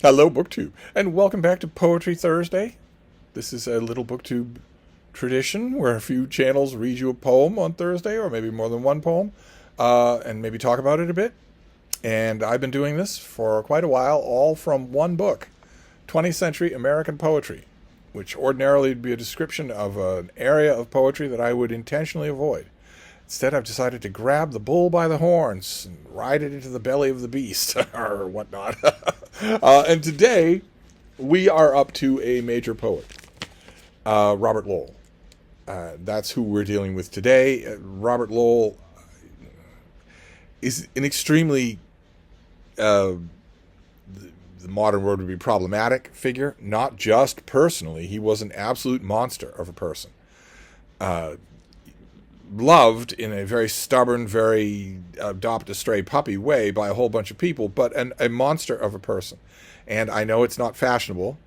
Hello, BookTube, and welcome back to Poetry Thursday. This is a little BookTube tradition where a few channels read you a poem on Thursday, or maybe more than one poem, and maybe talk about it a bit. And I've been doing this for quite a while, all from one book, 20th Century American Poetry, which ordinarily would be a description of an area of poetry that I would intentionally avoid. Instead, I've decided to grab the bull by the horns and ride it into the belly of the beast, or whatnot. And today, we are up to a major poet, Robert Lowell. That's who we're dealing with today. Robert Lowell is an extremely, the modern word would be problematic figure, not just personally. He was an absolute monster of a person. Loved in a very stubborn, very adopt a stray puppy way by a whole bunch of people, but a monster of a person. And I know it's not fashionable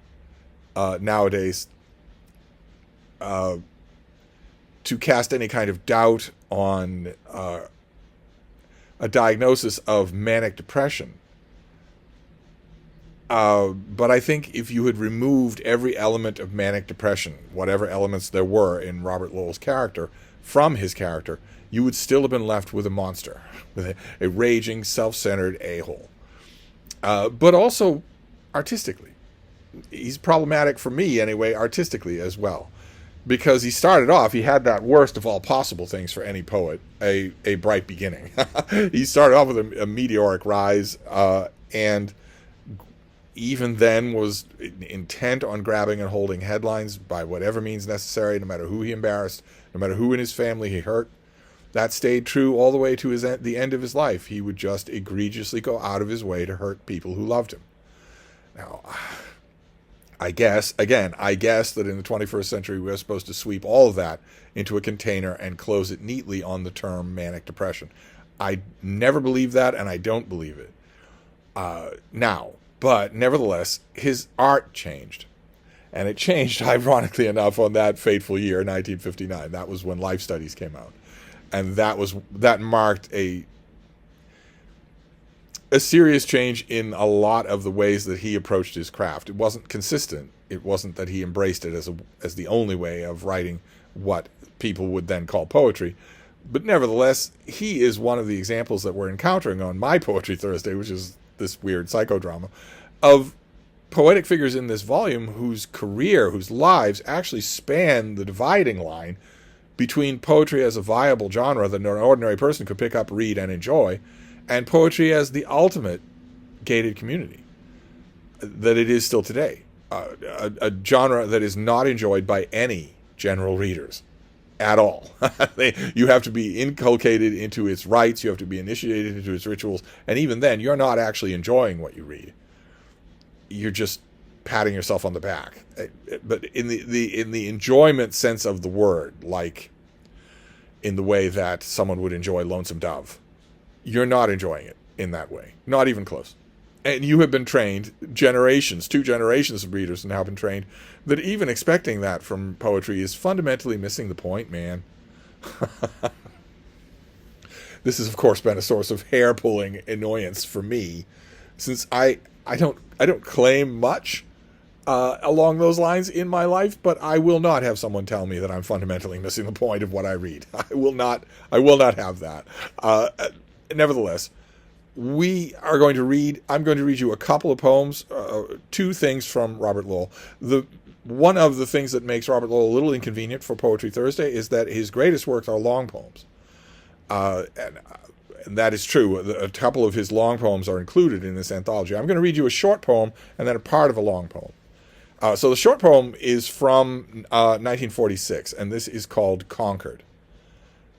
nowadays to cast any kind of doubt on a diagnosis of manic depression. But I think if you had removed every element of manic depression, whatever elements there were in Robert Lowell's character, from his character, you would still have been left with a monster, with a raging, self-centered a-hole. But also artistically. He's problematic for me, anyway, artistically as well. Because he started off, he had that worst of all possible things for any poet, a bright beginning. He started off with a meteoric rise, and even then was intent on grabbing and holding headlines by whatever means necessary, no matter who he embarrassed, no matter who in his family he hurt. That stayed true all the way to the end of his life. He would just egregiously go out of his way to hurt people who loved him. Now, I guess that in the 21st century we're supposed to sweep all of that into a container and close it neatly on the term manic depression. I never believed that, and I don't believe it now. But nevertheless, his art changed. And it changed, ironically enough, on that fateful year, 1959. That was when Life Studies came out. And that marked a serious change in a lot of the ways that he approached his craft. It wasn't consistent. It wasn't that he embraced it as the only way of writing what people would then call poetry. But nevertheless, he is one of the examples that we're encountering on my Poetry Thursday, which is this weird psychodrama, of poetic figures in this volume whose lives actually span the dividing line between poetry as a viable genre that an ordinary person could pick up, read, and enjoy, and poetry as the ultimate gated community that it is still today. A genre that is not enjoyed by any general readers at all. You have to be inculcated into its rites, you have to be initiated into its rituals, and even then, you're not actually enjoying what you read. You're just patting yourself on the back. But in the enjoyment sense of the word, like in the way that someone would enjoy Lonesome Dove, you're not enjoying it in that way. Not even close. And you have been trained, two generations of readers have now been trained, that even expecting that from poetry is fundamentally missing the point, man. This has, of course, been a source of hair-pulling annoyance for me, since I don't claim much along those lines in my life, but I will not have someone tell me that I'm fundamentally missing the point of what I read. I will not have that. Nevertheless, I'm going to read you a couple of poems, two things from Robert Lowell. One of the things that makes Robert Lowell a little inconvenient for Poetry Thursday is that his greatest works are long poems. And that is true. A couple of his long poems are included in this anthology. I'm going to read you a short poem and then a part of a long poem. So the short poem is from 1946, and this is called Concord.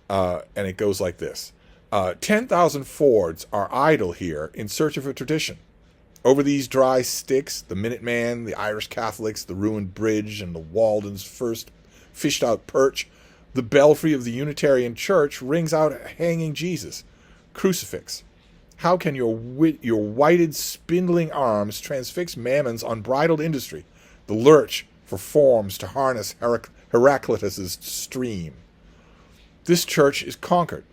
And it goes like this. 10,000 Fords are idle here in search of a tradition. Over these dry sticks, the Minuteman, the Irish Catholics, the ruined bridge, and the Walden's first fished-out perch, the belfry of the Unitarian Church rings out a hanging Jesus. Crucifix. How can your whited, spindling arms transfix Mammon's unbridled industry, the lurch for forms to harness Heraclitus's stream? This church is Concord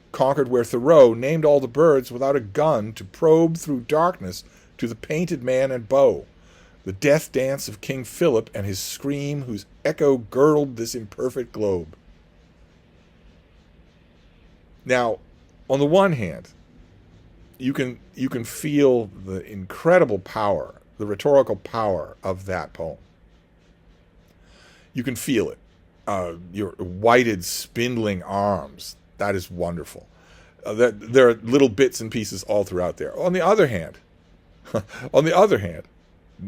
where Thoreau named all the birds without a gun to probe through darkness to the painted man and bow, the death dance of King Philip and his scream whose echo girdled this imperfect globe. Now, on the one hand, you can feel the incredible power, the rhetorical power of that poem. You can feel it. Your whited, spindling arms. That is wonderful. There are little bits and pieces all throughout there. On the other hand,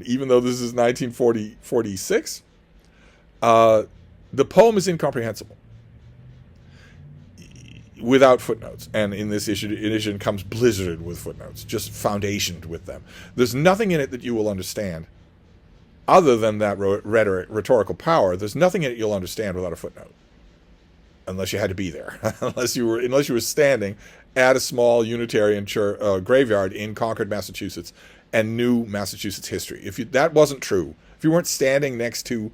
even though this is 1946, the poem is incomprehensible without footnotes. And in this edition comes blizzarded with footnotes, just foundationed with them. There's nothing in it that you will understand other than that rhetorical power. There's nothing in it you'll understand without a footnote, unless you had to be there, unless you were standing at a small Unitarian graveyard in Concord, Massachusetts, and knew Massachusetts history. If that wasn't true, if you weren't standing next to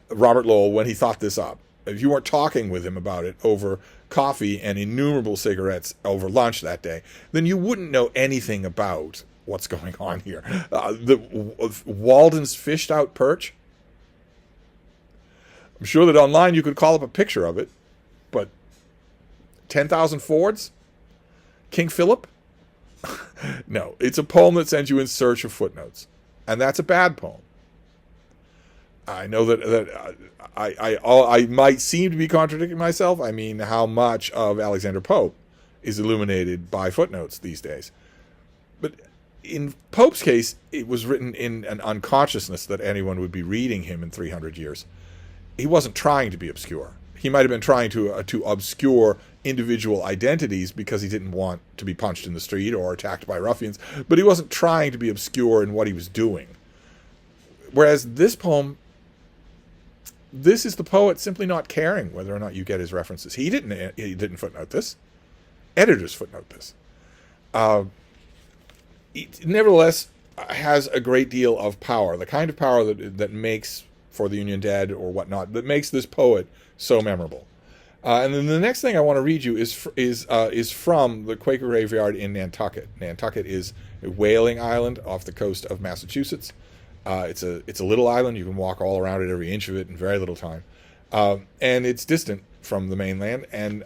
Robert Lowell when he thought this up, if you weren't talking with him about it over coffee and innumerable cigarettes over lunch that day, then you wouldn't know anything about what's going on here. Walden's fished out perch. I'm sure that online you could call up a picture of it, but 10,000 Fords? King Philip? No, it's a poem that sends you in search of footnotes, and that's a bad poem. I know that I might seem to be contradicting myself. I mean, how much of Alexander Pope is illuminated by footnotes these days? But in Pope's case, it was written in an unconsciousness that anyone would be reading him in 300 years. He wasn't trying to be obscure. He might have been trying to obscure individual identities because he didn't want to be punched in the street or attacked by ruffians, but he wasn't trying to be obscure in what he was doing. Whereas this poem, this is the poet simply not caring whether or not you get his references. He didn't footnote this. Editors footnote this. It nevertheless has a great deal of power, the kind of power that makes For the Union Dead or whatnot, that makes this poet so memorable. And then the next thing I want to read you is from the Quaker Graveyard in Nantucket. Nantucket is a whaling island off the coast of Massachusetts. It's a little island. You can walk all around it, every inch of it, in very little time. And it's distant from the mainland and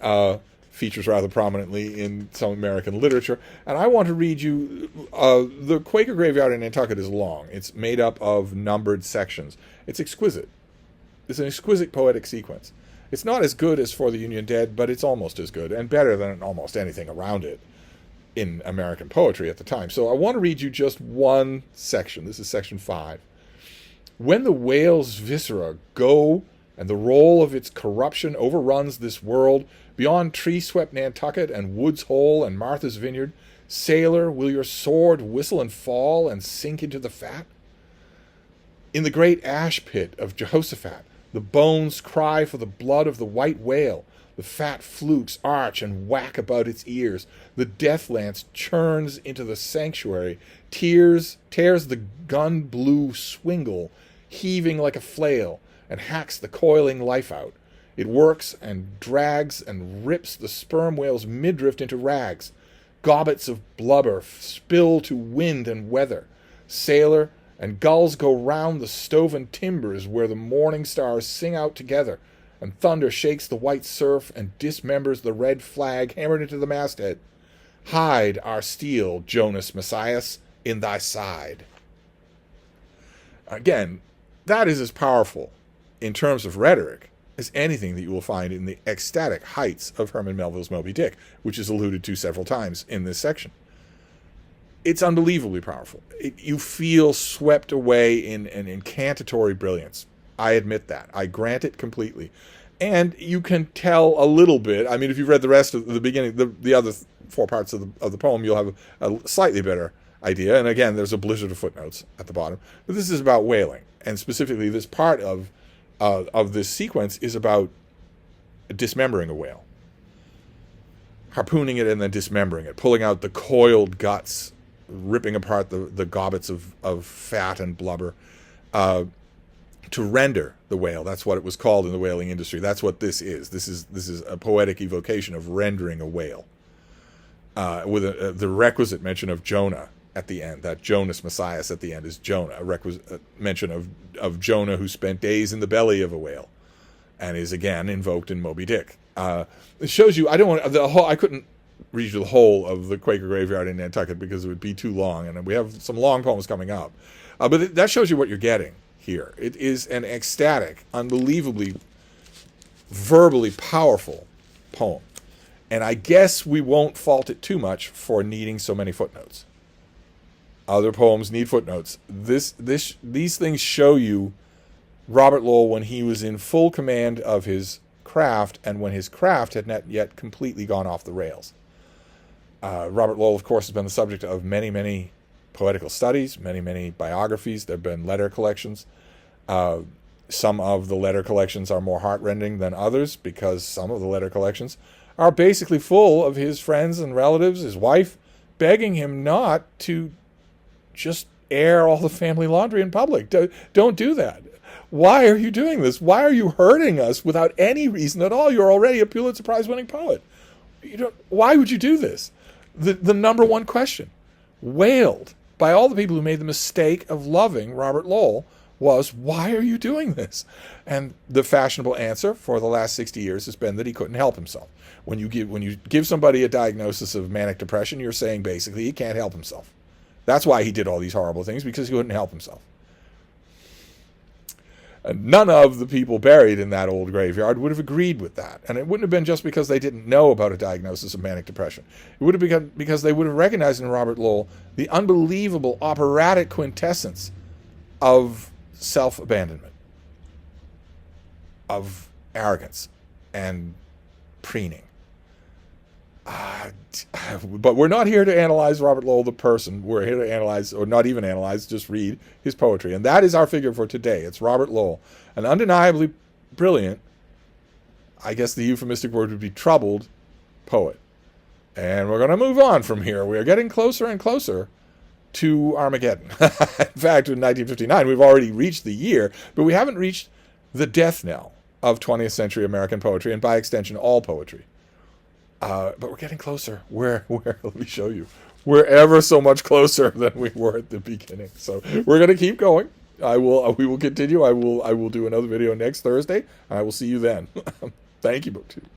features rather prominently in some American literature. And I want to read you, the Quaker Graveyard in Nantucket is long. It's made up of numbered sections. It's exquisite. It's an exquisite poetic sequence. It's not as good as For the Union Dead, but it's almost as good and better than almost anything around it in American poetry at the time. So I want to read you just one section. This is section 5. When the whale's viscera go and the roll of its corruption overruns this world, beyond tree-swept Nantucket and Woods Hole and Martha's Vineyard, sailor, will your sword whistle and fall and sink into the fat? In the great ash pit of Jehoshaphat, the bones cry for the blood of the white whale. The fat flukes arch and whack about its ears. The death lance churns into the sanctuary, tears the gun-blue swingle, heaving like a flail, and hacks the coiling life out. It works and drags and rips the sperm whale's midriff into rags. Gobbets of blubber spill to wind and weather. Sailor and gulls go round the stoven timbers where the morning stars sing out together, and thunder shakes the white surf and dismembers the red flag hammered into the masthead. Hide our steel, Jonas Messias, in thy side. Again, that is as powerful in terms of rhetoric as anything that you will find in the ecstatic heights of Herman Melville's Moby Dick, which is alluded to several times in this section. It's unbelievably powerful. You feel swept away in an incantatory brilliance. I admit that. I grant it completely. And you can tell a little bit. I mean, if you've read the rest of the beginning, the other 4 parts of the poem, you'll have a slightly better idea. And again, there's a blizzard of footnotes at the bottom. But this is about whaling. And specifically, this part of this sequence is about dismembering a whale. Harpooning it and then dismembering it. Pulling out the coiled guts, ripping apart the gobbets of fat and blubber, to render the whale. That's what it was called in the whaling industry. That's what this is. This is a poetic evocation of rendering a whale, with the requisite mention of Jonah at the end. That Jonas Messias at the end is Jonah, a mention of Jonah who spent days in the belly of a whale, and is again invoked in Moby Dick. It shows you. I couldn't read the whole of the Quaker Graveyard in Nantucket because it would be too long, and we have some long poems coming up. But that shows you what you're getting here. It is an ecstatic, unbelievably, verbally powerful poem. And I guess we won't fault it too much for needing so many footnotes. Other poems need footnotes. These things show you Robert Lowell when he was in full command of his craft and when his craft had not yet completely gone off the rails. Robert Lowell, of course, has been the subject of many, many poetical studies, many, many biographies. There have been letter collections. Some of the letter collections are more heartrending than others because some of the letter collections are basically full of his friends and relatives, his wife, begging him not to just air all the family laundry in public. Don't do that. Why are you doing this? Why are you hurting us without any reason at all? You're already a Pulitzer Prize-winning poet. Why would you do this? The number one question, wailed by all the people who made the mistake of loving Robert Lowell, was, why are you doing this? And the fashionable answer for the last 60 years has been that he couldn't help himself. When you give somebody a diagnosis of manic depression, you're saying basically he can't help himself. That's why he did all these horrible things, because he couldn't help himself. And none of the people buried in that old graveyard would have agreed with that. And it wouldn't have been just because they didn't know about a diagnosis of manic depression. It would have been because they would have recognized in Robert Lowell the unbelievable operatic quintessence of self-abandonment, of arrogance and preening. But we're not here to analyze Robert Lowell the person. We're here to analyze, or not even analyze, just read his poetry. And that is our figure for today. It's Robert Lowell, an undeniably brilliant, I guess the euphemistic word would be troubled, poet. And we're going to move on from here. We are getting closer and closer to Armageddon. In fact, in 1959, we've already reached the year, but we haven't reached the death knell of 20th century American poetry, and by extension, all poetry. But we're getting closer. Where? Let me show you. We're ever so much closer than we were at the beginning. So we're going to keep going. We will continue. I will do another video next Thursday, and I will see you then. Thank you, BookTube.